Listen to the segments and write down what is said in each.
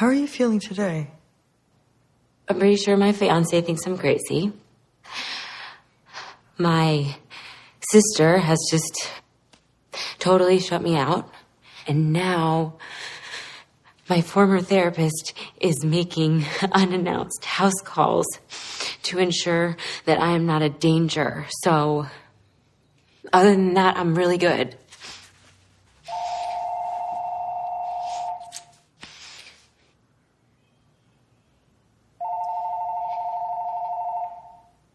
How are you feeling today? I'm pretty sure my fiance thinks I'm crazy. My sister has just totally shut me out. And now my former therapist is making unannounced house calls to ensure that I am not a danger. So, other than that, I'm really good.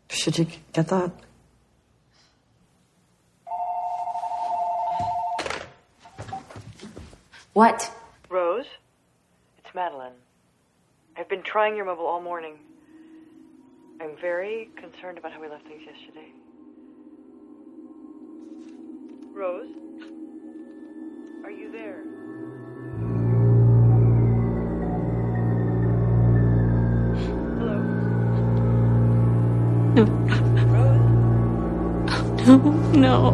Should you get that? What? Rose? It's Madeline. I've been trying your mobile all morning. I'm very concerned about how we left things yesterday. Rose? Are you there? Hello? Rose? No.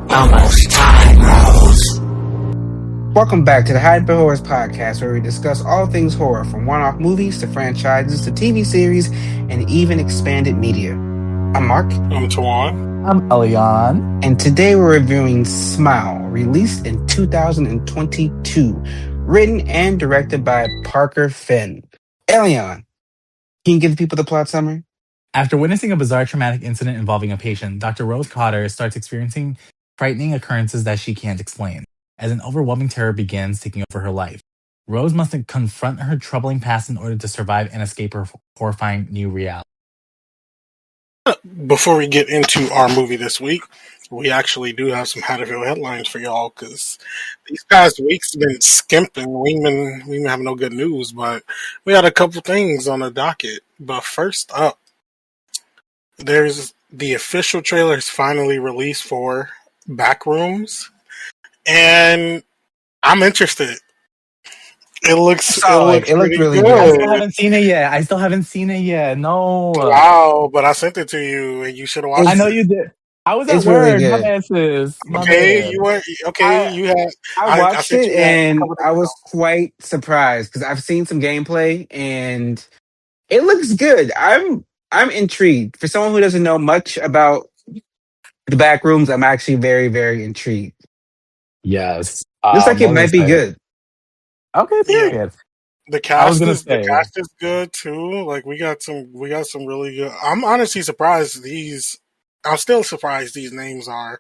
Almost time, Rose. Welcome back to the Hide the Horrors podcast, where we discuss all things horror, from one-off movies to franchises to TV series and even expanded media. I'm Mark. I'm Tawan. I'm Elian. And today we're reviewing Smile, released in 2022, written and directed by Parker Finn. Elian, can you give the people the plot summary? After witnessing a bizarre traumatic incident involving a patient, Dr. Rose Cotter starts experiencing frightening occurrences that she can't explain, as an overwhelming terror begins taking over her life. Rose must confront her troubling past in order to survive and escape her horrifying new reality. Before we get into our movie this week, we actually do have some Hatterville headlines for y'all, because these past weeks have been skimping. We ain't been having no good news, but we had a couple things on the docket. But first up, there's the official trailer is finally released for Backrooms, and I'm interested. It looks really good. good. I still haven't seen it yet. No. Wow, but I sent it to you, and you should have watched it. I know you did. I was at It's work. really good. My asses. Okay, you were okay. I watched sent it you that a and couple days I ago. was quite surprised because I've seen some gameplay and it looks good. I'm intrigued. For someone who doesn't know much about the back rooms, I'm actually very, very intrigued. Yes. Looks like it might be good. Okay, Yeah. period. The cast is good too. Like we got some really good. I'm honestly surprised I'm still surprised these names are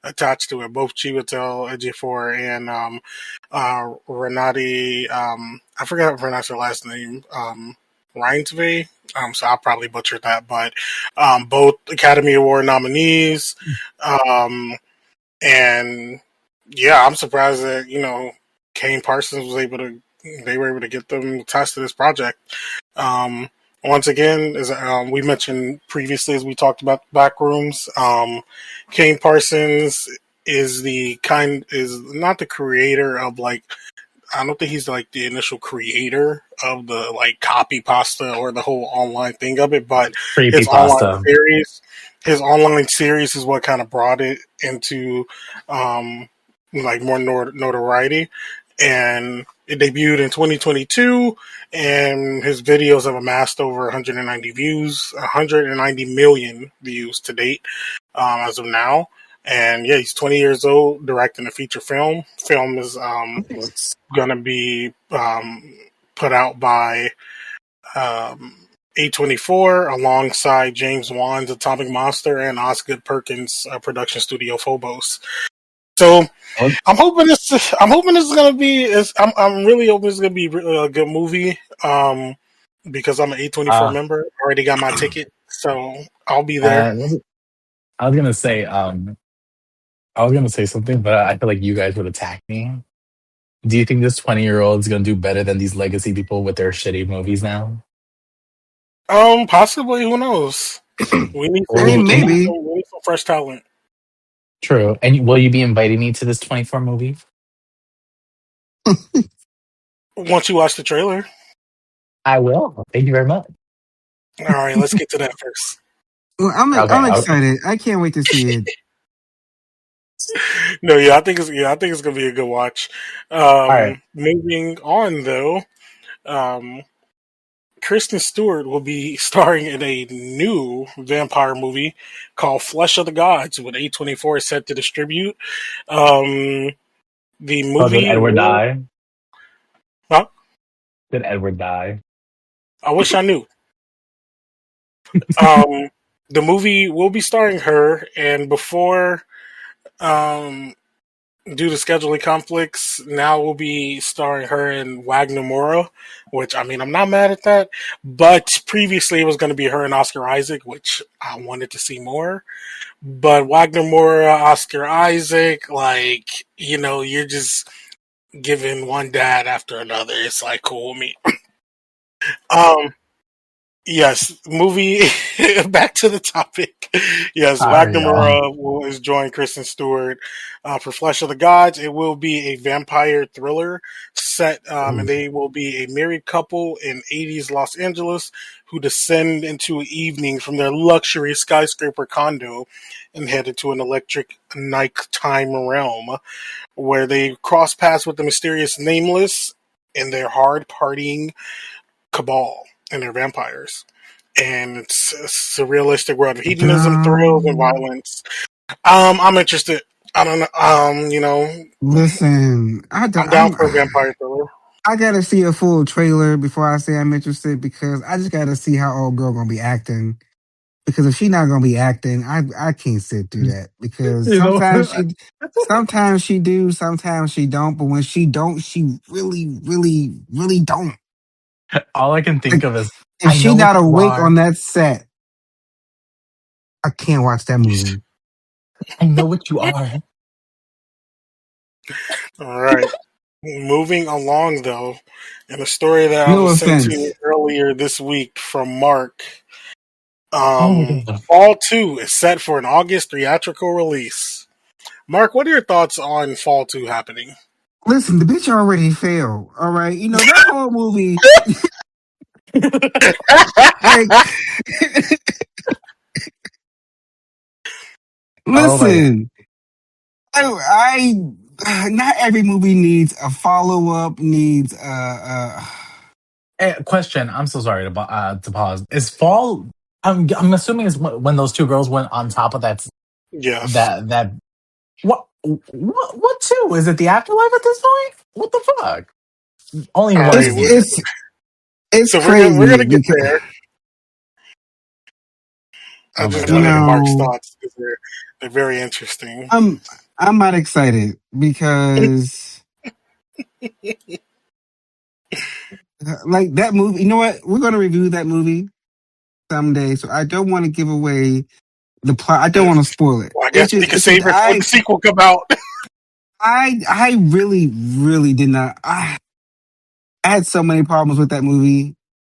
attached to it. Both Chiwetel Ejiofor and Renati. I forgot how to pronounce her last name. Reinsve. So I'll probably butcher that, but both Academy Award nominees. And yeah, I'm surprised that Kane Parsons they were able to get them attached to this project. Once again, as we mentioned previously, as we talked about Backrooms, Kane Parsons is not the creator of I don't think he's like the initial creator of the copy pasta or the whole online thing of it, but his online series is what kind of brought it into more notoriety. And it debuted in 2022, and his videos have amassed over 190 million views to date as of now. And yeah, he's 20 years old, directing a feature film. Film is going to be put out by A24 alongside James Wan's Atomic Monster and Osgood Perkins' production studio Phobos. So I'm hoping this is gonna be. I'm really hoping it's gonna be a good movie. Because I'm an A24 member, I already got my ticket, so I'll be there. I was gonna say something, but I feel like you guys would attack me. Do you think this 20-year-old is gonna do better than these legacy people with their shitty movies now? Possibly. Who knows? We need some fresh talent. True. And will you be inviting me to this 24 movie? Once you watch the trailer. I will. Thank you very much. All right, let's get to that first. Well, I'm excited. I can't wait to see it. No, I think it's gonna be a good watch. Right. Moving on though, Um, Kristen Stewart will be starring in a new vampire movie called Flesh of the Gods, with A24 set to distribute. Um, the Oh, did movie Edward will. die? Huh? Did Edward die? I wish I knew. Um, the movie will be starring her, and before, um, due to scheduling conflicts, now will be starring her in Wagner Moura, which, I mean, I'm not mad at that. But previously, it was going to be her and Oscar Isaac, which I wanted to see more. But Wagner Moura, Oscar Isaac, like, you're just giving one dad after another. It's like cool with me. Um, Yes, movie. Back to the topic. Yes, Sorry, Wagner y'all. Moura is join Kristen Stewart for Flesh of the Gods. It will be a vampire thriller set, and Ooh. they will be a married couple in '80s Los Angeles who descend into evening from their luxury skyscraper condo and head into an electric nighttime realm where they cross paths with the mysterious Nameless and their hard partying cabal and their vampires. And it's a realistic world of hedonism, thrills, and Um, violence. I'm interested. I don't know. listen, I don't, I'm down for a vampire thriller. I gotta see a full trailer before I say I'm interested because I just gotta see how old girl gonna be acting. Because if she not gonna be acting, I can't sit through that. Because You know, sometimes she do, sometimes she don't. But when she don't, she really, really, really don't. all I can think Like of is, if I she know what not you awake are. on that set, I can't watch that movie. I know what you are. All right. Moving along, though, in a story that I No was sent to offense. earlier this week from Mark, Oh my god. Fall 2 is set for an August theatrical release. Mark, what are your thoughts on Fall 2 happening? Listen, the bitch already failed. All right, you know that whole movie. Like, Oh my god. listen, not every movie needs a follow up. Needs Question. I'm so sorry to pause. Is fall? I'm assuming is when those two girls went on top of Yes. that what two? Is it the afterlife at this point? What the fuck? Only All one right. it's is needed. it's So we're gonna crazy get because there. I Oh my just you want to god. get Mark's know thoughts because they're very interesting. I'm I'm not excited because like that movie. You know what? We're gonna review that movie someday, so I don't want to give away the plot. I don't want to spoil it. Well, I guess we can It's just save it for the sequel come out. I really really did not. I had so many problems with that movie,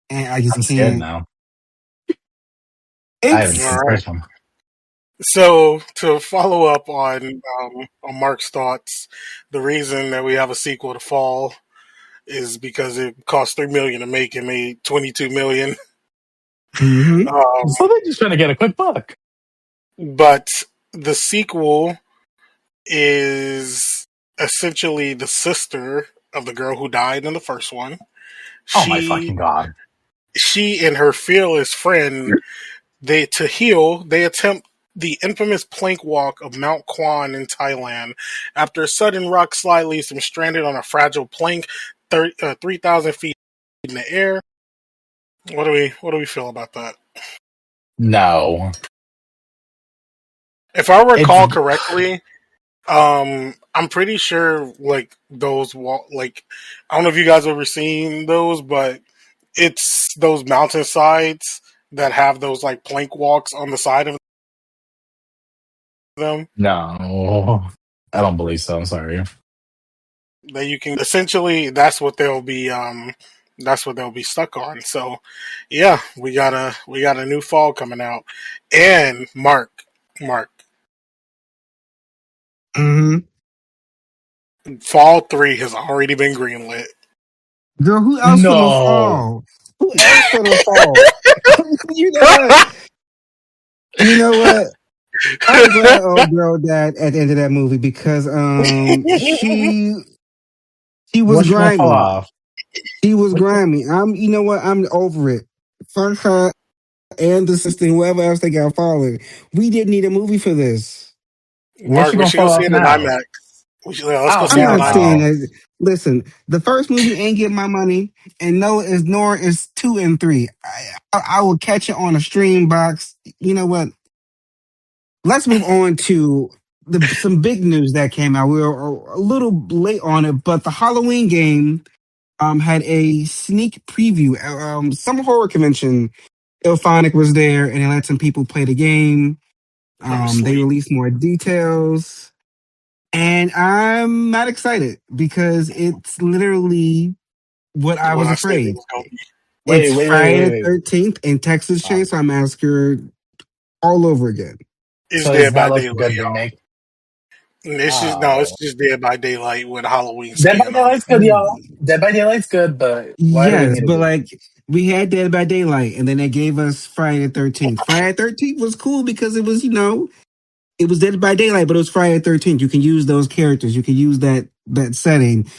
and I just I'm scared can't. now. I haven't All It's seen the right. first one. So to follow up on Mark's thoughts, the reason that we have a sequel to Fall is because it cost $3 million to make and made $22 million. hmm Um, So they're just trying to get a quick buck. but the sequel is essentially the sister of the girl who died in the first one. Oh my She fucking god. she and her fearless friend, they attempt the infamous plank walk of Mount Kwan in Thailand. After a sudden rock slide leaves them stranded on a fragile plank 3,000 feet in the air. What do we feel about that? No. If I It's recall correctly, I'm pretty sure like like I don't know if you guys ever seen those, but it's those mountainsides that have those like plank walks on the side of them no. I don't believe so. I'm sorry. that you can essentially that's what they'll be stuck on. So yeah, we got a new fall coming out. And Mark, hmm Fall 3 has already been greenlit. Girl, who else finna No. fall? Who else finna fall? You know what? You know what? I'm glad old girl died at the end of that movie because she was What's she gonna fall grimy. off? She was What the- grimy. You know what? I'm over it. Fuck her and the sister, whoever else they got followed. We didn't need a movie for this. What's Mark, she we gonna should go fall see off it in now? IMAX. Let's go Oh see I'm it in hell not IMAX. saying no! that. Listen, the first movie ain't getting my money, and no, is nor is 2 and 3. I will catch it on a stream box. You know what? Let's move on to some big news that came out. We were a little late on it, but the Halloween game had a sneak preview. Some horror convention. Ilphonic was there, and they let some people play the game. I'm They asleep. released more details, and I'm not excited because it's literally what I What was I said it afraid. was going to be. It's Friday the Wait. 13th in Texas Um, Chainsaw Massacre all over again. It's so is Dead that by like a Daylight, good y'all. remake? It's just no, it's Oh, just Dead by Daylight with a Halloween Dead by spin on it. Daylight's good, y'all. Dead by Daylight's good, but why do we Yes, need a but remake? like we had Dead by Daylight, and then they gave us Friday the 13th. Friday the 13th was cool because it was, it was Dead by Daylight, but it was Friday the 13th. You can use those characters, you can use that setting.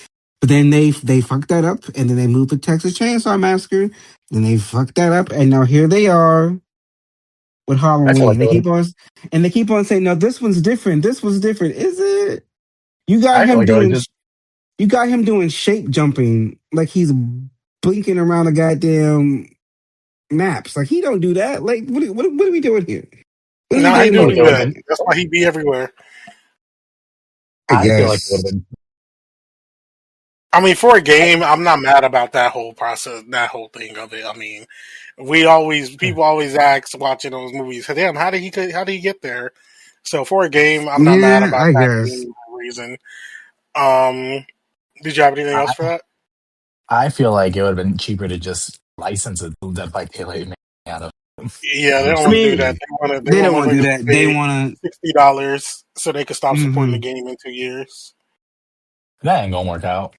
But then they fucked that up, and then they moved to Texas Chainsaw Massacre. Then they fucked that up, and now here they are with I feel like Halloween. it would. They keep on saying, "No, this one's different. This one's different." Is it? You got I feel him like it would doing just. you got him doing shape jumping like he's blinking around the goddamn maps. Like he don't do that. Like what are we doing here? What is the No, I he game feel do like mode? it do would have that. been. That's why he be everywhere. I I feel like it would guess. have been. I mean, for a game, I'm not mad about that whole process, that whole thing of it. I mean, people always ask watching those movies, damn, how did he get there? So for a game, I'm not mad Yeah, about I that guess. being the reason. Um, did you have anything else for that? I feel like it would have been cheaper to just license it to Dead by Daylight and make money out of it. Yeah, they don't I want to do Honestly, that. mean, They they want don't want to do motherfuckers to that. They pay want $60 so they can stop supporting the to. game in 2 years. that ain't gonna work out.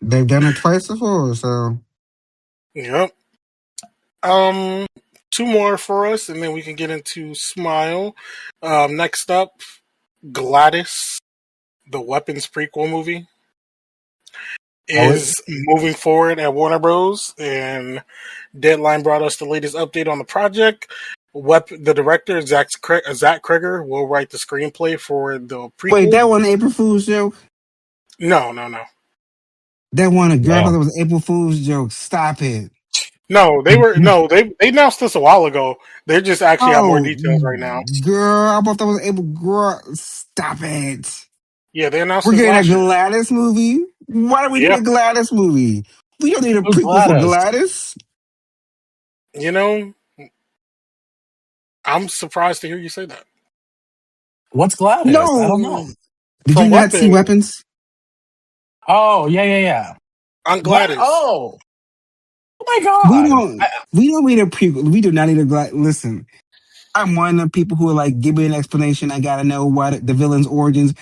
They've done it twice before, so Yep. Um, two more for us, and then we can get into Smile. Next up, Gladys, the Weapons prequel movie, Oh, it, is moving forward at Warner Bros. And Deadline brought us the latest update on the project. The director, Zach Kreger, will write the screenplay for the wait, prequel. that one April Fool's joke. No. That one a girl. I thought damn. it was April Fool's joke. Stop it. No, they announced this a while ago. They just actually have more Oh, details right now. girl, I thought that was April. Girl, stop it. Yeah, they announced We're this getting a last year. Gladys movie. Why do we need Yeah, a Gladys movie? We don't need a Who's prequel for Gladys? Gladys. you know, I'm surprised to hear you say that. What's Gladys? I don't know. No. Did you From not see Weapons Weapons? Oh, yeah. on What? Gladys. Oh my We god. don't. We don't need a prequel. We do not need a Gladys. Listen, I'm one of the people who are like, give me an explanation. I gotta know what the villain's origins.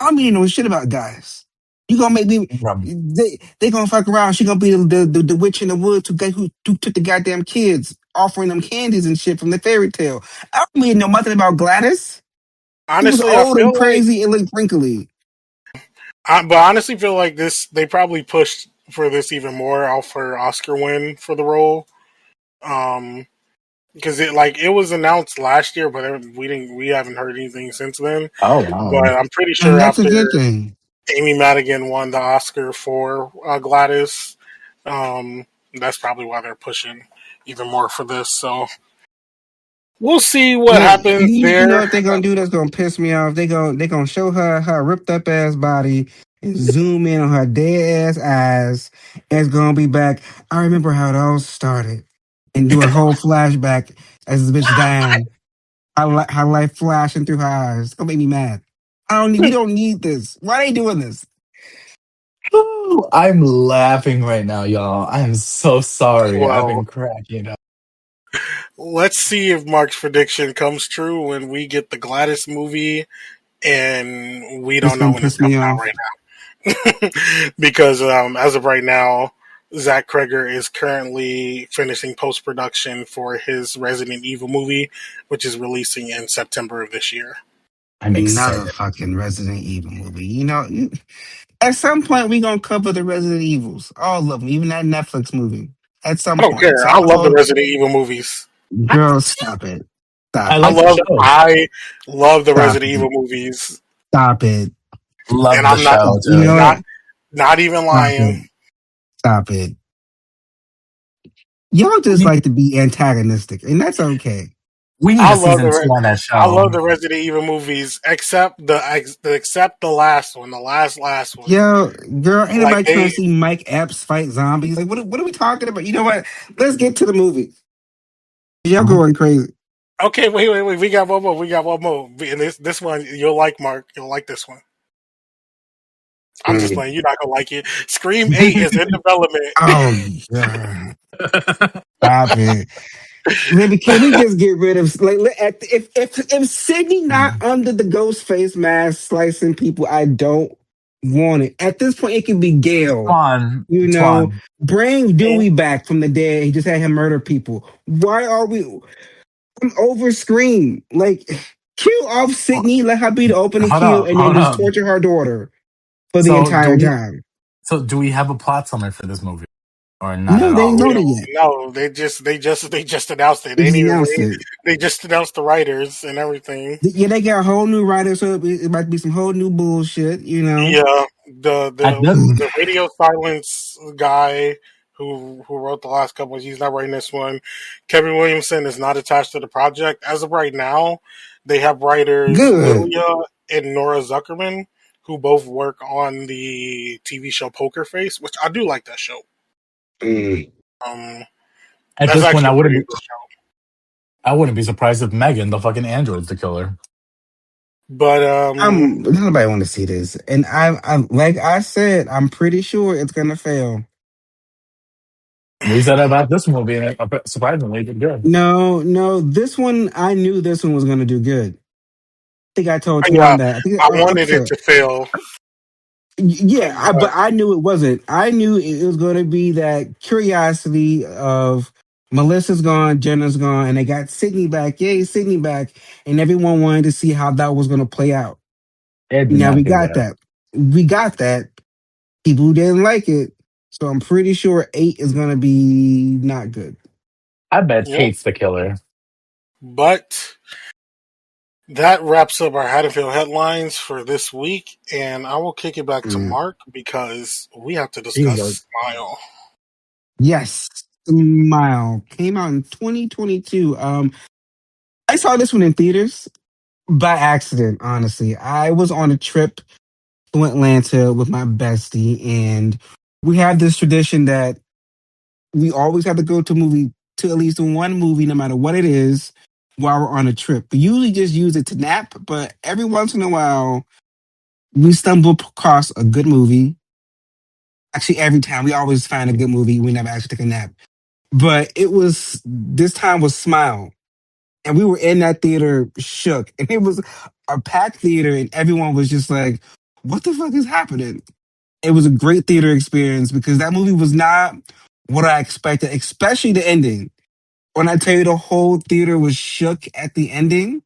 I don't mean no shit about guys. You gonna make me? From They gonna fuck around. She gonna be the witch in the woods who took the goddamn kids, offering them candies and shit from the fairy tale. I don't mean no nothing about Gladys. She was Honestly, I old and feel like crazy and looked wrinkly. but I honestly feel like this. They probably pushed for this even more off her Oscar win for the role. Um, because it was announced last year, but we haven't heard anything since then. oh wow. But I'm pretty And sure that's a after good thing. Amy Madigan won the Oscar for Gladys, that's probably why they're pushing even more for this. So we'll see what No, happens you know there. what they're gonna do that's gonna piss me off? They gonna show her ripped up ass body and zoom in on her dead ass eyes. And it's gonna be back. I remember how it all started, and do a whole flashback as this bitch dying. How life flashing through her eyes. It's gonna make me mad. We don't need this. Why are they doing this? Ooh, I'm laughing right now, y'all. I am so sorry. I've Well, been cracking up. let's see if Mark's prediction comes true when we get the Gladys movie, and we It's don't know gonna when it's piss me coming out off. right now. Because as of right now, Zach Kreger is currently finishing post production for his Resident Evil movie, which is releasing in September of this year. I'm Another excited. fucking Resident Evil movie. At some point, we gonna cover the Resident Evils, all of them, even that Netflix movie. At I some don't point, care. so I I'm gonna love the hold. Resident Evil movies. Girl, stop it, I stop like it, the show. I love the stop Resident Evil it, movies, stop it. and Love the I'm not show You know too. what? not even Stop lying. it, stop it. Y'all We just need, like to be antagonistic, and that's okay. we need I a love season the 2 on that I show. love the Resident Evil movies, except the last one, the last one. Yo, girl, ain't Like nobody trying to see Mike Epps fight zombies. Like, what are we talking about? You know what? Let's get to the movie. Y'all going crazy. okay, wait. We got one more. We got one more. And this one you'll like, Mark. You'll like this one. I'm just Mm. playing. You're not gonna like it. Scream 8 is in development. Oh, God. Stop it. Maybe can we just get rid of if Sydney not under the ghost face mask slicing people, I don't want it. At this point, it can be Gail. Twan, You know, Twan, bring Dewey back from the dead. He just had him murder people. Why are we? I'm over Scream. Like, kill off Sydney, let her be the opening kill, and then hold just up. torture her daughter for the So do entire we? time. So do we have a plot summary for this movie, or not No, at they ain't all? We wrote it don't yet. know. They just announced it. They They didn't just even announced bring. it. They just announced the writers and everything. Yeah, they got a whole new writer, so it might be some whole new bullshit, you know. Yeah, the At the this, the radio silence guy who wrote the last couple, he's not writing this one. Kevin Williamson is not attached to the project as of right now. They have writers Good. Lilia and Nora Zuckerman who both work on the TV show Poker Face, which I do like that show. Mm. Um, at that's this point, actually a pretty good show. I wouldn't be surprised if Megan, the fucking android's the killer. But Nobody want to see this, and I'm like I said, I'm pretty sure it's gonna fail. We said about this movie, and surprisingly, it did good. No, no, this one I knew this one was gonna do good. I think I told yeah, Twan that. I think I on wanted it episode. to fail. Yeah, but But I knew it wasn't. I knew it was going to be that curiosity of Melissa's gone, Jenna's gone, and they got Sydney back. Yay, Sydney back. And everyone wanted to see how that was going to play out. It did Now not we do got that. that. We got that. People didn't like it. So I'm pretty sure 8 is going to be not good. I bet yeah, Kate's the killer. but that wraps up our Haddonfield headlines for this week, and I will kick it back to Mm. Mark because we have to Jesus. discuss Smile. Yes. Smile came out in 2022. I saw this one in theaters by accident, honestly. I was on a trip to Atlanta with my bestie, and we have this tradition that we always have to go to at least one movie, no matter what it is, while we're on a trip. We usually just use it to nap, but every once in a while we stumble across a good movie. Actually, every time we always find a good movie, we never actually take a nap. But it was this time was Smile. And we were in that theater shook. And it was a packed theater, and everyone was just like, what the fuck is happening? It was a great theater experience because that movie was not what I expected, especially the ending. When I tell you the whole theater was shook at the ending,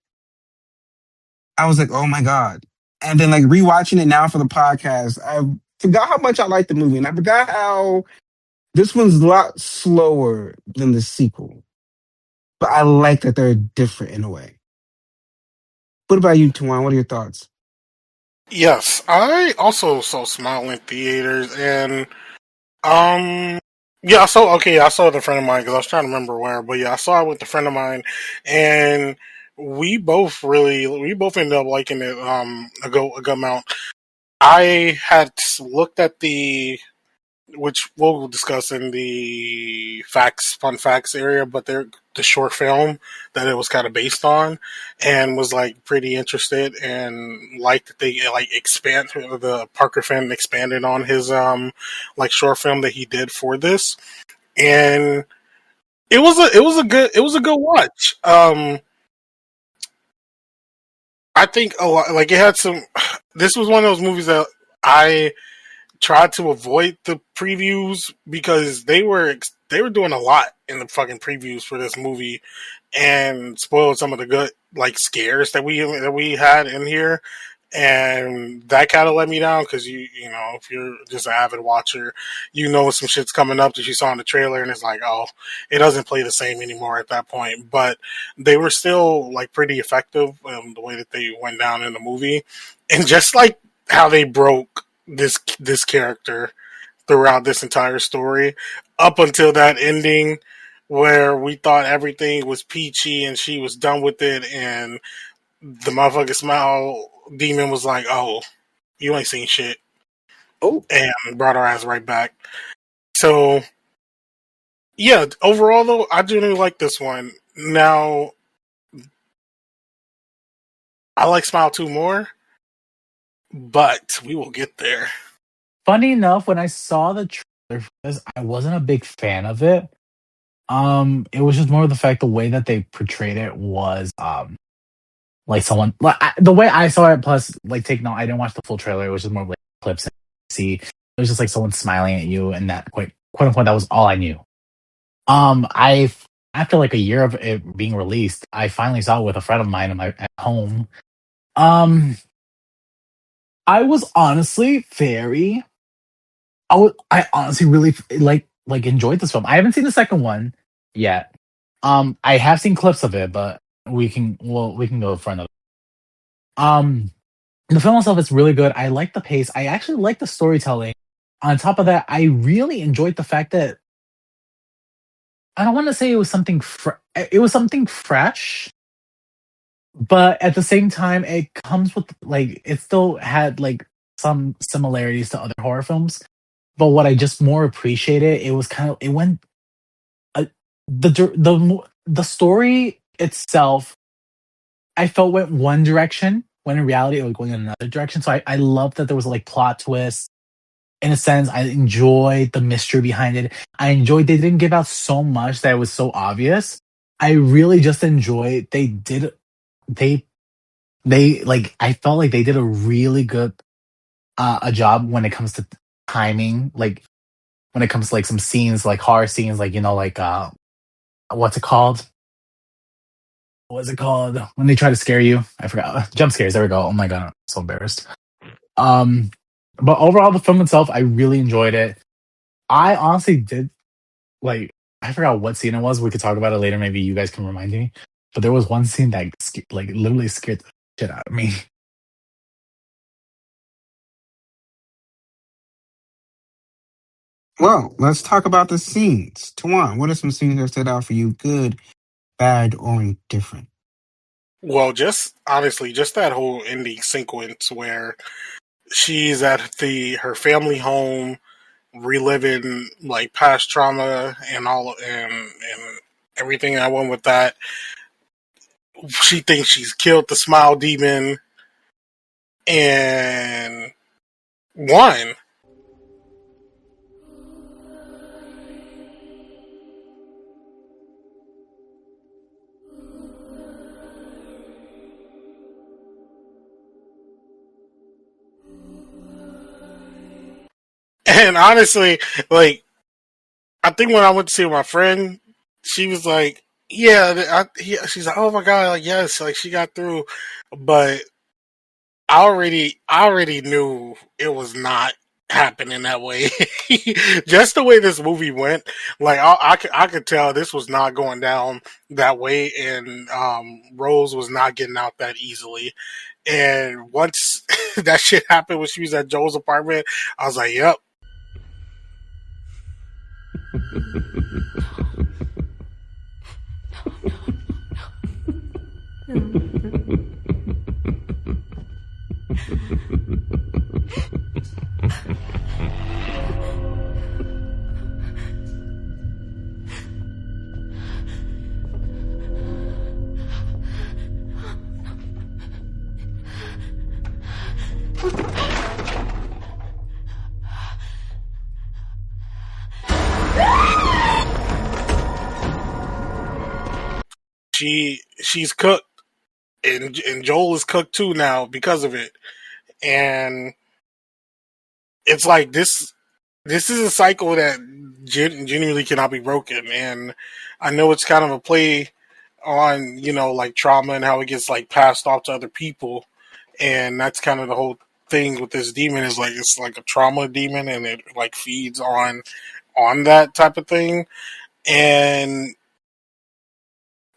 I was like, oh my God. And then like rewatching it now for the podcast, I forgot how much I liked the movie. And I forgot how this one's a lot slower than the sequel. But I like that they're different in a way. What about you, Tuan? What are your thoughts? Yes, I also saw Smile in theaters, and um, yeah, I saw it with a friend of mine because I was trying to remember where, but yeah, I saw it with a friend of mine, and we both ended up liking it a good amount. I had looked at which we'll discuss in the fun facts area, but the short film that it was kind of based on, and was like pretty interested and liked that they like expand the Parker fan expanded on his like short film that he did for this, and it was a good watch. I think a lot like it had some. This was one of those movies that I tried to avoid the previews because they were doing a lot in the fucking previews for this movie and spoiled some of the good like scares that we had in here. And that kind of let me down because you know, if you're just an avid watcher, you know some shit's coming up that you saw in the trailer, and it's like, oh, it doesn't play the same anymore at that point. But they were still like pretty effective the way that they went down in the movie, and just like how they broke this character throughout this entire story up until that ending where we thought everything was peachy and she was done with it, and the motherfucking smile demon was like, "Oh, you ain't seen shit," Oh, and brought our ass right back. So, yeah, overall though, I genuinely like this one. Now, I like Smile 2 more, but we will get there. Funny enough, when I saw the trailer for this, I wasn't a big fan of it. It was just more of the fact the way that they portrayed it was like someone like the way I saw it. Plus, like take no, I didn't watch the full trailer. It was just more of like clips and see. It was just like someone smiling at you, and that quote unquote that was all I knew. I after like a year of it being released, I finally saw it with a friend of mine at home. Um, I was honestly very. I honestly really like enjoyed this film. I haven't seen the second one yet. I have seen clips of it, but we can go in front of it. The film itself is really good. I like the pace. I actually like the storytelling. On top of that, I really enjoyed the fact that I don't want to say it was it was something fresh, but at the same time, it comes with like it still had like some similarities to other horror films. But what I just more appreciated, it was kind of it went uh, the story itself. I felt went one direction when in reality it was going in another direction. So I love that there was like plot twists. In a sense, I enjoyed the mystery behind it. I enjoyed they didn't give out so much that it was so obvious. I really just enjoyed they like I felt like they did a really good a job when it comes to timing, like when it comes to like some scenes, like horror scenes, like like what's it called? What's it called when they try to scare you? I forgot. Jump scares. There we go. Oh my god, I'm so embarrassed. Um, but overall, the film itself, I really enjoyed it. I honestly did like. I forgot what scene it was. We could talk about it later. Maybe you guys can remind me. But there was one scene that like literally scared the shit out of me. well, let's talk about the scenes. Tawan, what are some scenes that stood out for you? Good, bad, or indifferent? Well, just honestly, just that whole ending sequence where she's at her family home, reliving like past trauma and all and everything that went with that. She thinks she's killed the smile demon and won. And honestly, like I think when I went to see my friend, she was like, "Yeah," she's like, "Oh my god, like yes, like she got through," but I already knew it was not happening that way. Just the way this movie went, like I could tell this was not going down that way, and Rose was not getting out that easily. And once that shit happened when she was at Joel's apartment, I was like, "Yep." She's cooked, and Joel is cooked too now because of it, and it's like this is a cycle that genuinely cannot be broken. And I know it's kind of a play on like trauma and how it gets like passed off to other people. and that's kind of the whole thing with this demon is like it's like a trauma demon, and it like feeds on that type of thing, and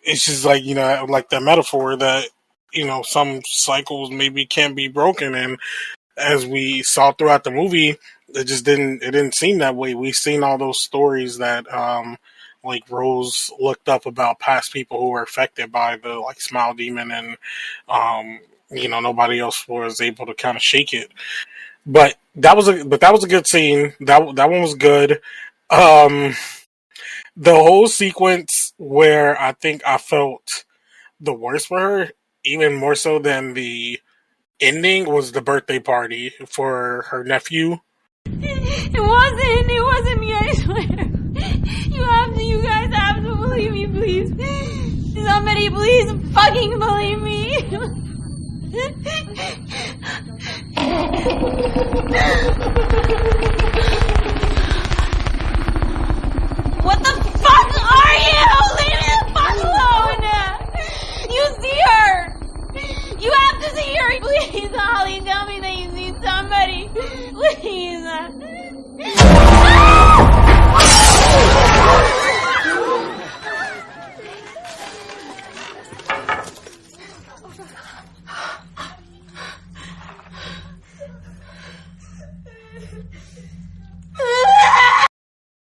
it's just like like the metaphor that some cycles maybe can be broken, and as we saw throughout the movie, it didn't seem that way. We've seen all those stories that like Rose looked up about past people who were affected by the like smile demon, and nobody else was able to kind of shake it. But that was a good scene. That one was good. Um, the whole sequence where I think I felt the worst for her, even more so than the ending, was the birthday party for her nephew. It wasn't me, I swear. You guys have to believe me, please. Somebody please fucking believe me. What the fuck are you? Leave me the fuck alone! You see her! You have to see her! Please, Holly, tell me that you see somebody! Please!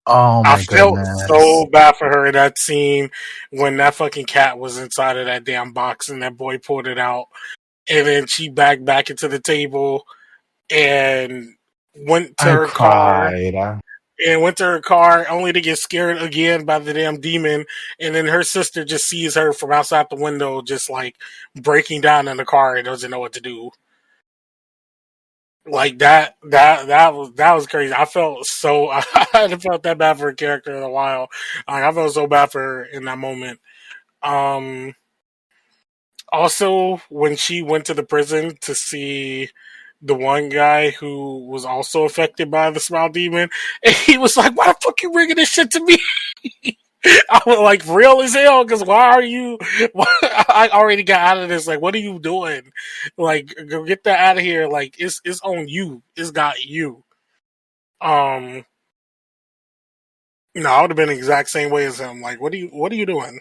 Oh I my felt goodness. so bad for her in that scene when that fucking cat was inside of that damn box and that boy pulled it out, and then she backed back into the table and went to I her car cried. only to get scared again by the damn demon, and then her sister just sees her from outside the window just like breaking down in the car and doesn't know what to do. Like that was crazy. I felt so I hadn't felt that bad for a character in a while. Like I felt so bad for her in that moment. Um Also, when she went to the prison to see the one guy who was also affected by the smile demon, and he was like, "Why the fuck you bringing this shit to me?" I was like, "Real as hell." Because why are you? I already got out of this. Like, what are you doing? Like, go get that out of here. Like, it's on you. It's got you. Um, no, I would have been the exact same way as him. Like, what are you doing?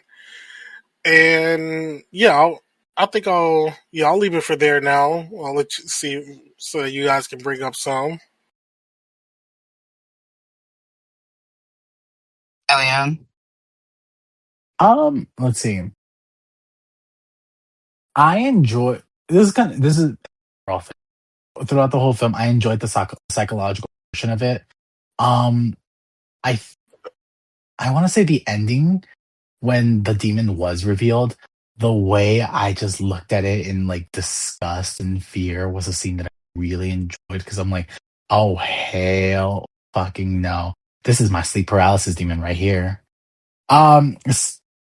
And yeah, I think I'll leave it for there now. I'll let you see so that you guys can bring up some. Elian. Let's see. I enjoy this is rough. Throughout the whole film. I enjoyed the psychological portion of it. Um, I I want to say the ending when the demon was revealed. The way I just looked at it in like disgust and fear was a scene that I really enjoyed because I'm like, oh hell, fucking no, this is my sleep paralysis demon right here.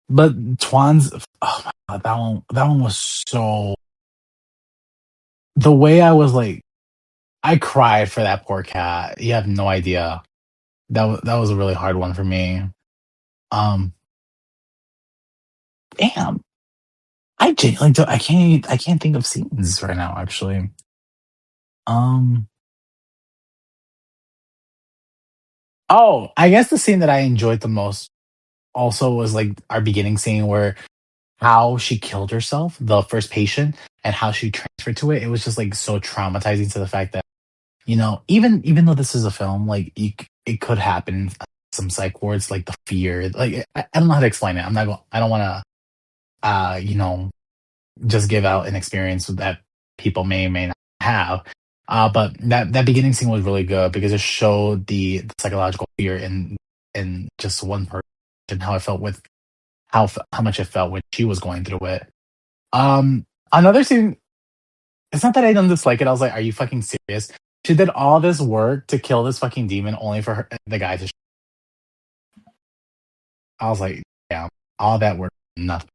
But Twan's, oh my god, that one was so. The way I was like, I cried for that poor cat. You have no idea. That was a really hard one for me. Um, Damn, I genuinely don't. I can't think of scenes right now. Actually, um, oh, I guess the scene that I enjoyed the most also was like our beginning scene where how she killed herself, the first patient, and how she transferred to it. It was just like so traumatizing to the fact that even though this is a film, like it could happen. Some psych wards, like the fear, like I don't know how to explain it. I'm not going. I don't want to, just give out an experience that people may or may not have. But that beginning scene was really good because it showed the psychological fear in just one person and how it felt with how much it felt when she was going through it. Another scene. It's not that I don't dislike it. I was like, "Are you fucking serious?" She did all this work to kill this fucking demon only for the guy to. I was like, "Yeah, all that work, nothing."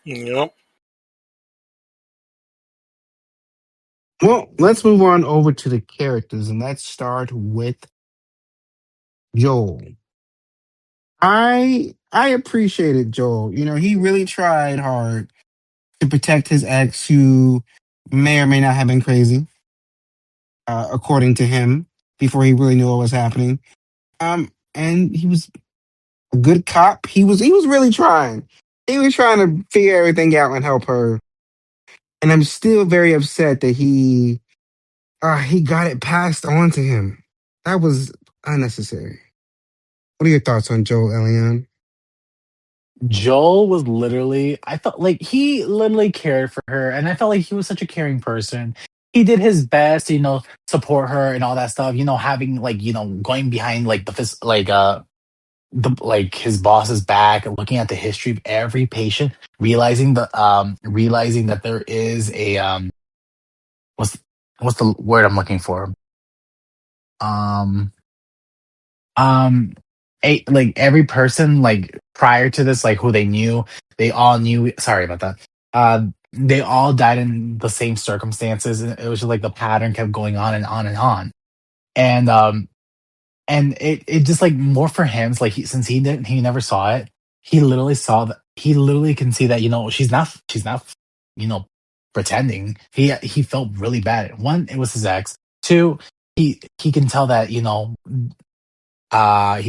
Yep. Well, let's move on over to the characters, and let's start with Joel. I appreciated Joel. He really tried hard to protect his ex, who may or may not have been crazy, according to him, before he really knew what was happening. And he was a good cop. He was really trying. He was trying to figure everything out and help her. And I'm still very upset that he got it passed on to him. That was unnecessary. What are your thoughts on Joel Elliott? Joel was literally, I felt like he literally cared for her, and I felt like he was such a caring person. He did his best, support her and all that stuff. Having like going behind like like his boss's back and looking at the history of every patient, realizing that there is a what's what's the word I'm looking for? Um um like every person like prior to this, like who they knew, they all knew, sorry about that. They all died in the same circumstances, and it was just like the pattern kept going on and on and on. And it just like more for him, it's like since he never saw it, he literally saw that, he literally can see that she's not you know pretending. He felt really bad. One, it was his ex. Two, he can tell that he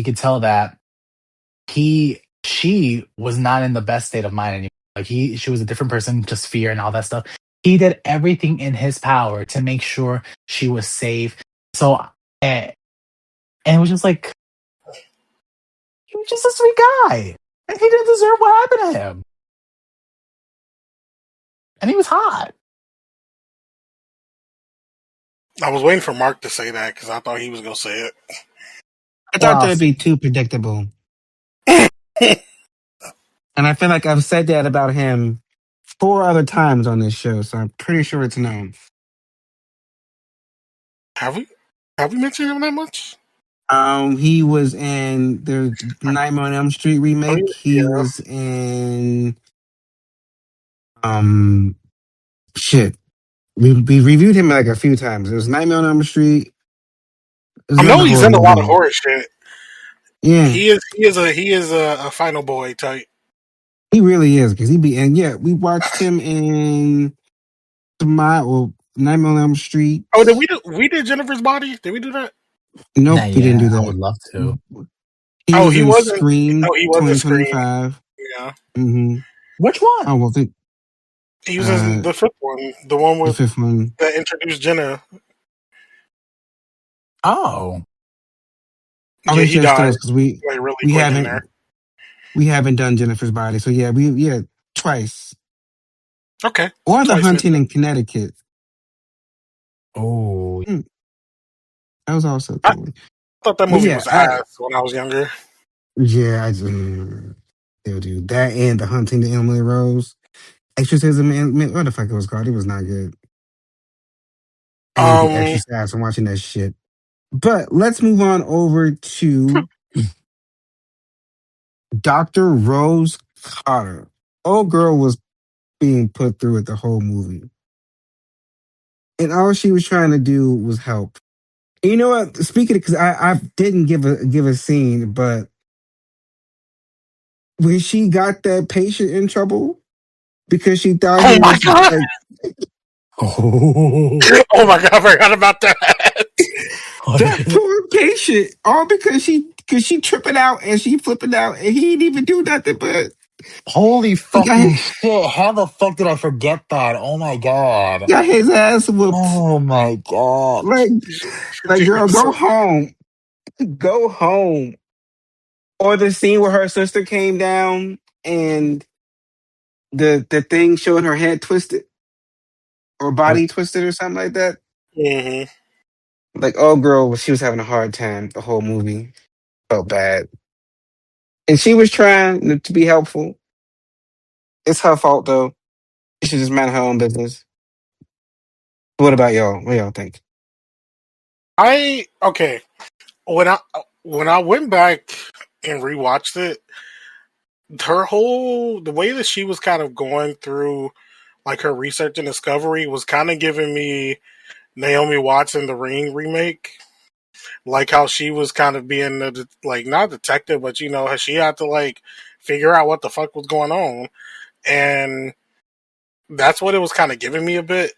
could tell that she was not in the best state of mind anymore. Like she was a different person, just fear and all that stuff. He did everything in his power to make sure she was safe. So and, and it was just like, he was just a sweet guy, and he didn't deserve what happened to him. And he was hot. I was waiting for Mark to say that because I thought he was gonna say I thought Well, that'd be too predictable. it. And I feel like I've said that about him four other times on this show, so I'm pretty sure it's known. Have we? Have we mentioned him that much? He was in the Nightmare on Elm Street Oh remake. He yeah. was in um shit. We reviewed him like a few times. It was Nightmare on Elm Street. It was I know another he's horror in a lot of movie. horror shit. Yeah, He is a final boy type. he really is because he be and yeah, we watched him in Nightmare on Elm Street. Oh, we did Jennifer's Body? Did we do that? Nope, not we didn't yet. do I that. would love to. He Oh, was he in wasn't. Scream Oh, he was a Scream. 2025. Yeah, Mm-hmm. Which one? Oh well, he was in the fifth one, the one the with fifth one. that introduced Jenna. Oh, Oh, Yeah, it's he just died us because we like really we quick in there. haven't we haven't done Jennifer's Body. So yeah twice. Okay, Or The twice Hunting missing. in Connecticut. oh, Hmm, that was also a I good one. thought that But movie yeah, was ass when I was younger. I just still do that and The Hunting to Emily Rose. Exorcism and what the fuck it was called. It was not good. I need to be Um, exercise from watching that shit. But let's move on over to Dr. Rose Cotter. Old girl was being put through it the whole movie. And all she was trying to do was help. And you know what? Speaking, because I didn't give a scene, but when she got that patient in trouble because she thought oh he my was god, like oh, oh my god, I forgot about that. that poor patient, all because she tripping out and she flipping out and he didn't even do nothing, but holy he got fucking shit! How the fuck did I forget that? Oh my god! got his ass whooped. Oh my god! Like girl, go home, go home. Or the scene where her sister came down and the thing showed her head twisted or body twisted or something like that. Hmm. Like, oh girl, she was having a hard time the whole movie. Felt bad. And she was trying to be helpful. It's her fault though. She should just mind her own business. What about y'all? What y'all think? I okay when I went back and rewatched it, the way that she was kind of going through like her research and discovery was kind of giving me Naomi Watts in the Ring remake. Like how she was kind of being like not detective, but how she had to like figure out what the fuck was going on, and That's what it was kind of giving me a bit.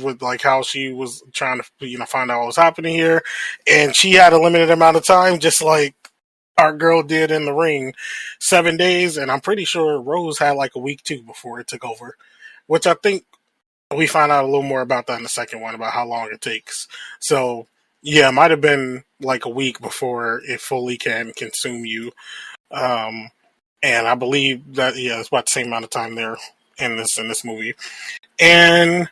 With like how she was trying to find out what was happening here, and she had a limited amount of time, just like our girl did in the ring, 7 days, and I'm pretty sure Rose had like a week too before it took over, which I think we find out a little more about that in the second one about how long it takes. So yeah, it might have been like a week before it fully can consume you. Um, and I believe that it's about the same amount of time there in this movie. And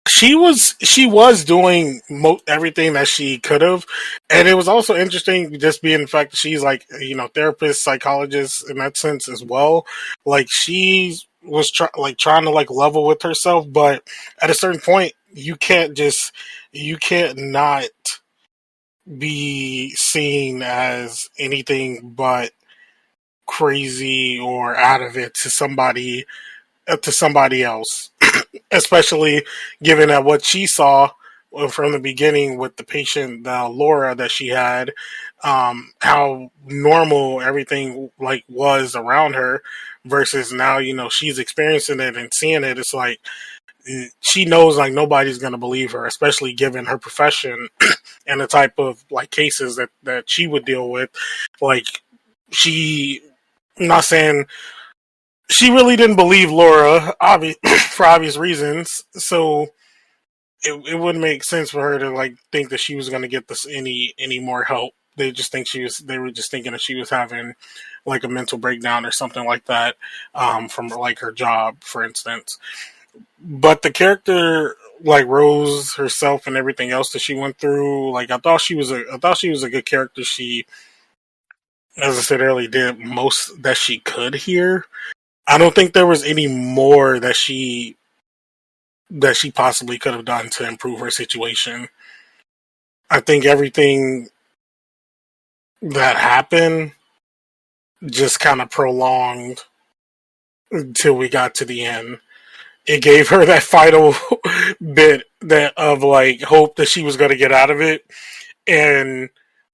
she was doing everything that she could have, and it was also interesting just being the fact that she's like therapist, psychologist in that sense as well. Like she was trying to like level with herself, but at a certain point you can't not be seen as anything but crazy or out of it to somebody else, especially given that what she saw from the beginning with the patient, Laura, that she had, how normal everything like was around her, versus now she's experiencing it and seeing it. It's like she knows like nobody's gonna believe her, especially given her profession and the type of like cases that she would deal with. Like she, I'm not saying she really didn't believe Laura, for obvious reasons. So it wouldn't make sense for her to like think that she was going to get this any more help. They were just thinking that she was having like a mental breakdown or something like that, from like her job, for instance. But the character, like Rose herself and everything else that she went through, like I thought she was a good character. She, as I said earlier, did most that she could here. I don't think there was any more that she possibly could have done to improve her situation. I think everything that happened just kind of prolonged until we got to the end. It gave her that final bit that of like hope that she was going to get out of it, and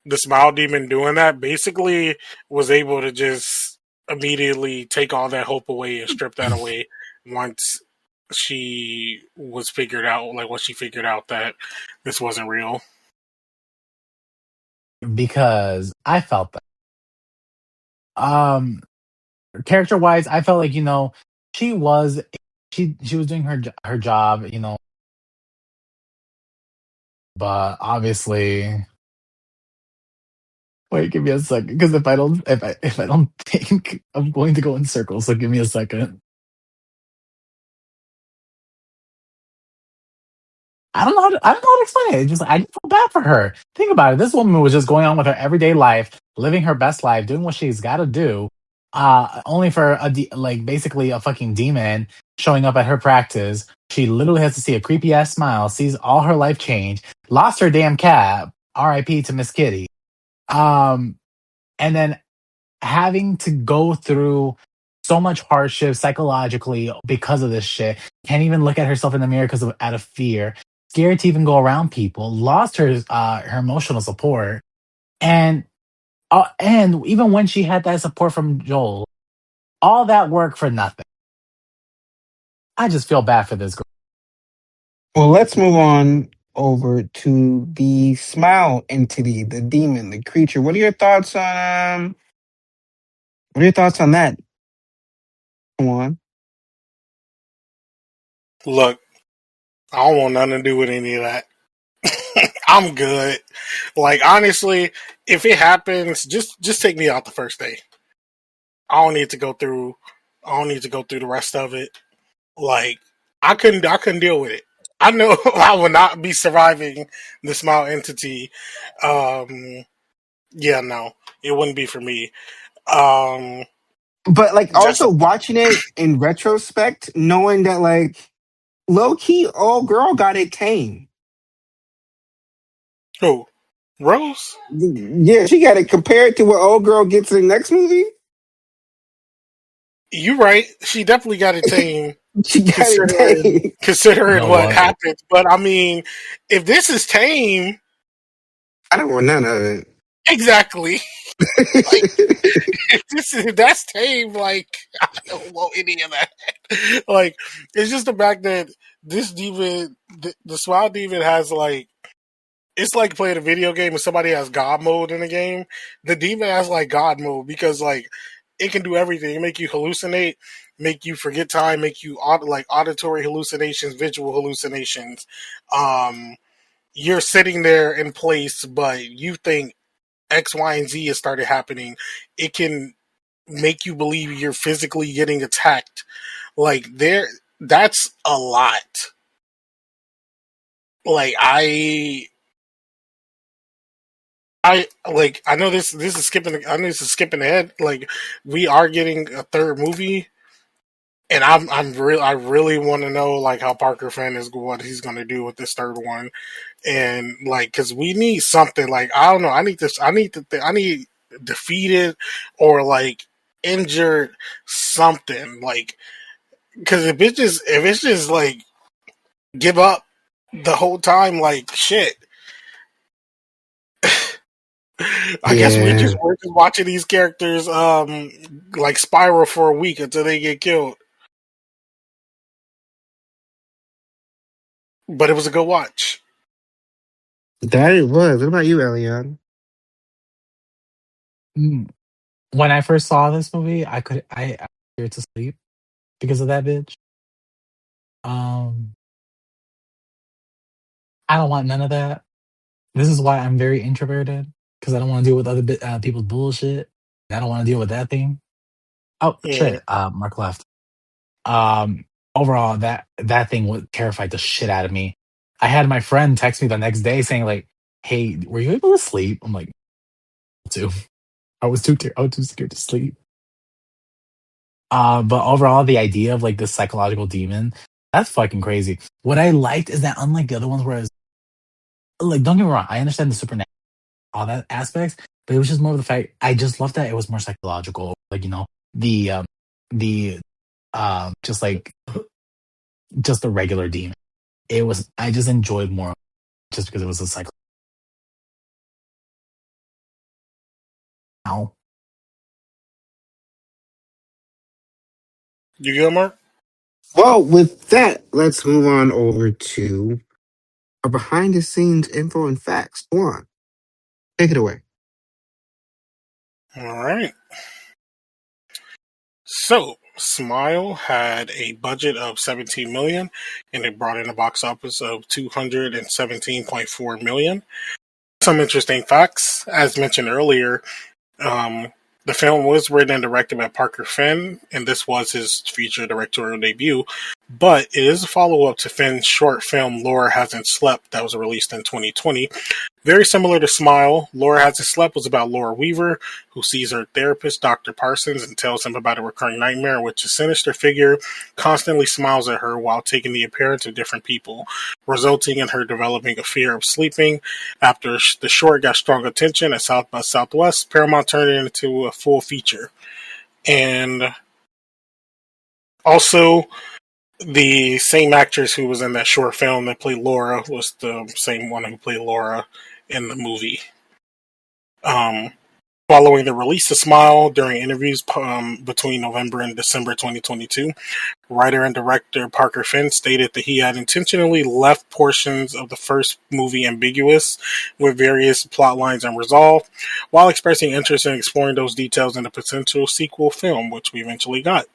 the Smile Demon doing that basically was able to just immediately take all that hope away and strip that away once she figured out that this wasn't real. because I felt that. Um, Character wise, I felt like she was she was doing her job, but obviously, wait, give me a second, because if I don't think, I'm going to go in circles. So give me a second. I don't know how to explain it. It's just I just feel bad for her. Think about it. This woman was just going on with her everyday life, living her best life, doing what she's got to do, only for like basically a fucking demon showing up at her practice. She literally has to see a creepy ass smile, sees all her life change, lost her damn cat. R.I.P. to Miss Kitty. Um, and then having to go through so much hardship psychologically because of this shit. Can't even look at herself in the mirror because of out of fear. Scared to even go around people. Lost her emotional support, and even when she had that support from Joel, all that work for nothing. I just feel bad for this girl. Well, let's move on over to the Smile entity, the demon, the creature. What are your thoughts on that? Come on. Look, I don't want nothing to do with any of that. I'm good. Like honestly, if it happens, just take me out the first day. I don't need to go through. I don't need to go through the rest of it. Like I couldn't deal with it. I know I would not be surviving the Smile entity. Um, yeah, no, it wouldn't be for me. Um, But like just also watching it in retrospect, knowing that like low key old girl got it tame. who Rose? Yeah, she got it compared to what old girl gets in the next movie. You right. She definitely got a team She got it considering tame. You considering know what what? happened. But I mean, if this is tame, I don't want none of it. Exactly. Like that's tame. Like I don't want any of that. Like it's just the fact that this demon, the smile demon, has like it's like playing a video game and somebody has God mode in the game. The demon has like God mode because like it can do everything. It make you hallucinate, make you forget time, make you like auditory hallucinations, visual hallucinations. Um, you're sitting there in place, but you think X, Y, and Z has started happening. It can make you believe you're physically getting attacked. Like that's a lot. Like I know this is skipping. I know this is skipping ahead. Like we are getting a third movie, and I really want to know like how Parker Finn is what he's going to do with this third one, and like because we need something. Like I don't know. I need this. I need defeated or like injured something. Like because if it's just like give up the whole time, like shit. I guess Yeah, we're just watching these characters like spiral for a week until they get killed. But it was a good watch. that it was. What about you, Elion? Mm. When I first saw this movie, I feared to sleep because of that bitch. Um, I don't want none of that. This is why I'm very introverted because I don't want to deal with other people's bullshit. I don't want to deal with that thing. Oh Yeah. shit, Mark left. Um, Overall, that thing would terrified the shit out of me. I had my friend text me the next day saying like, "Hey, were you able to sleep?" I'm like, "Too." I was too scared to sleep. But overall, the idea of like this psychological demon, that's fucking crazy. What I liked is that unlike the other ones, where it's like, don't get me wrong, I understand the supernatural, all that aspects, but it was just more of the fact I just loved that it was more psychological. Like the just like just the regular demon. It was I just enjoyed more just because it was a cycle. Now, You good, Mark? Well, with that, let's move on over to our behind the scenes info and facts. Go on, take it away. All right. So, Smile had a budget of 17 million and it brought in a box office of 217.4 million. Some interesting facts, as mentioned earlier, Um, the film was written and directed by Parker Finn, and this was his feature directorial debut. But it is a follow up to Finn's short film Laura Hasn't Slept that was released in 2020. Very similar to Smile, Laura Hasn't Slept was about Laura Weaver, who sees her therapist, Dr. Parsons, and tells him about a recurring nightmare in which a sinister figure constantly smiles at her while taking the appearance of different people, resulting in her developing a fear of sleeping. After the short got strong attention at South by Southwest, Paramount turned it into a full feature. And also, the same actress who was in that short film that played Laura was the same one who played Laura in the movie. Um, Following the release of Smile during interviews between November and December 2022, writer and director Parker Finn stated that he had intentionally left portions of the first movie ambiguous, with various plot lines unresolved, while expressing interest in exploring those details in a potential sequel film, which we eventually got.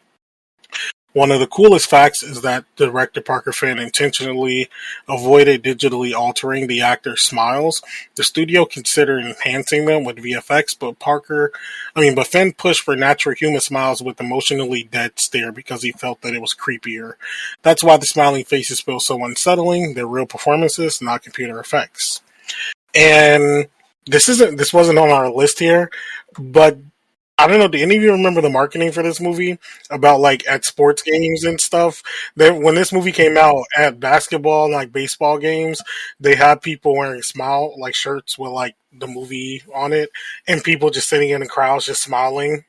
One of the coolest facts is that director Parker Finn intentionally avoided digitally altering the actor's smiles. The studio considered enhancing them with VFX, but Finn pushed for natural human smiles with emotionally dead stare because he felt that it was creepier. That's why the smiling faces feel so unsettling. They're real performances, not computer effects. And this wasn't on our list here, but I don't know. Do any of you remember the marketing for this movie about like at sports games and stuff? That when this movie came out at basketball and like baseball games, they had people wearing smile like shirts with like the movie on it, and people just sitting in the crowds just smiling.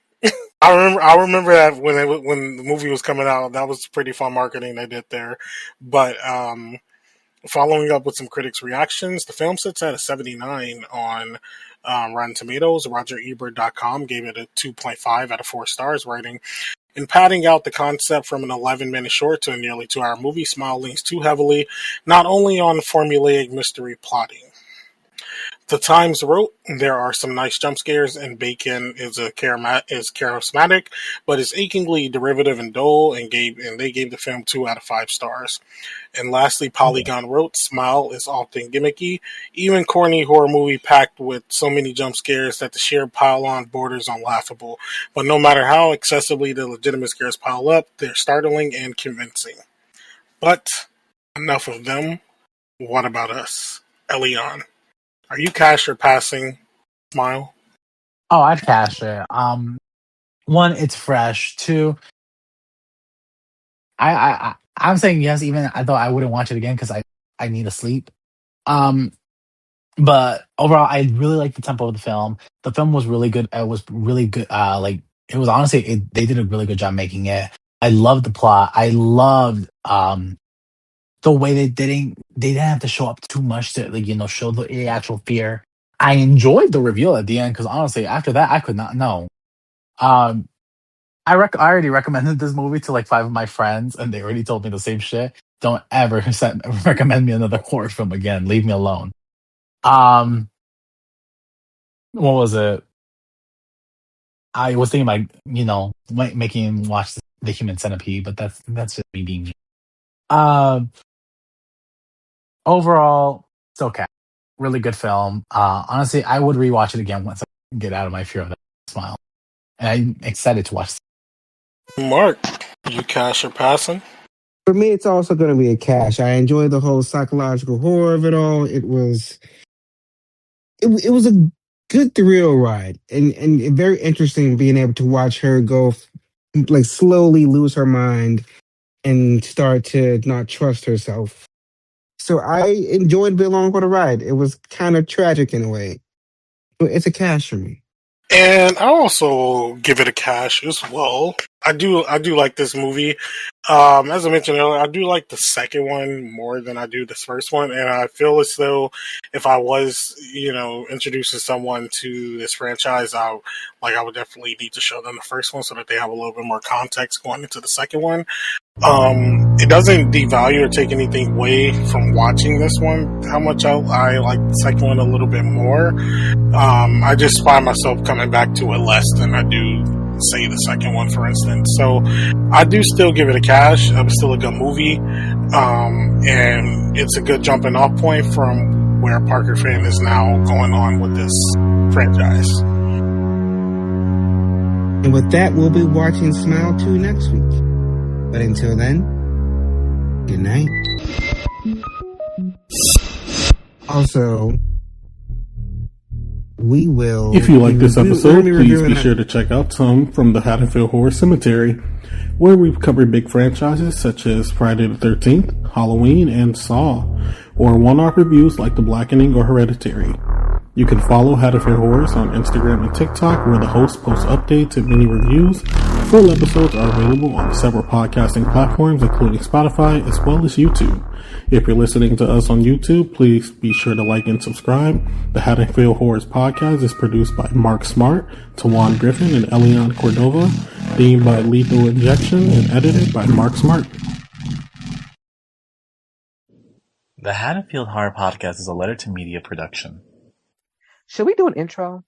I remember that when the movie was coming out, that was pretty fun marketing they did there. But following up with some critics' reactions, the film sits at a 79 on Rotten Tomatoes. RogerEbert.com gave it a 2.5 out of 4 stars, writing, in padding out the concept from an 11-minute short to a nearly 2-hour movie, Smile leans too heavily not only on formulaic mystery plotting. The Times wrote, there are some nice jump scares, and Bacon is charismatic, but is achingly derivative and dull, and they gave the film 2 out of 5 stars. And lastly, Polygon wrote, Smile is often gimmicky, even corny horror movie packed with so many jump scares that the sheer pile-on borders on laughable. But no matter how excessively the legitimate scares pile up, they're startling and convincing. But enough of them. What about us? Elion, are you cash or passing Smile? Oh, I'd cash it. One, it's fresh. Two, I'm saying yes, even though I wouldn't watch it again because I need to sleep. Um, but overall, I really like the tempo of the film. The film was really good. It was really good. Like it was honestly, they did a really good job making it. I loved the plot. I loved the way they didn't have to show up too much to show the actual fear. I enjoyed the reveal at the end because honestly, after that, I could not know. Um, I already recommended this movie to like 5 of my friends, and they already told me the same shit. Don't ever recommend me another horror film again. Leave me alone. Um, what was it? I was thinking about making him watch the Human Centipede, but that's just me being. Um, Overall, it's okay. Really good film. Honestly, I would rewatch it again once I get out of my fear of that smile. And I'm excited to watch. Mark, you cash or passing? For me, it's also going to be a cash. I enjoyed the whole psychological horror of it all. It was a good thrill ride, and very interesting being able to watch her go like slowly lose her mind and start to not trust herself. So I enjoyed being along for the ride. It was kind of tragic in a way, but it's a cash for me. And I also give it a cash as well. I do like this movie. As I mentioned earlier, I do like the second one more than I do this first one, and I feel as though if I was, introducing someone to this franchise, I would definitely need to show them the first one so that they have a little bit more context going into the second one. It doesn't devalue or take anything away from watching this one, how much I like the second one a little bit more. I just find myself coming back to it less than I do, say, the second one, for instance. So I do still give it a cash. It's still a good movie. And it's a good jumping off point from where Parker Finn is now going on with this franchise. And with that, we'll be watching Smile 2 next week. But until then, good night. Also, we will... If you like this episode, please be sure to check out some from the Haddonfield Horror Cemetery, where we've covered big franchises such as Friday the 13th, Halloween, and Saw, or one-off reviews like The Blackening or Hereditary. You can follow Haddonfield Horrors on Instagram and TikTok, where the host posts updates and mini reviews. Full episodes are available on several podcasting platforms, including Spotify, as well as YouTube. If you're listening to us on YouTube, please be sure to like and subscribe. The Haddonfield Horrors podcast is produced by Mark Smart, Tawan Griffin, and Elion Cordova, themed by Lethal Injection, and edited by Mark Smart. The Haddonfield Horror Podcast is a Letter to Media production. Should we do an intro?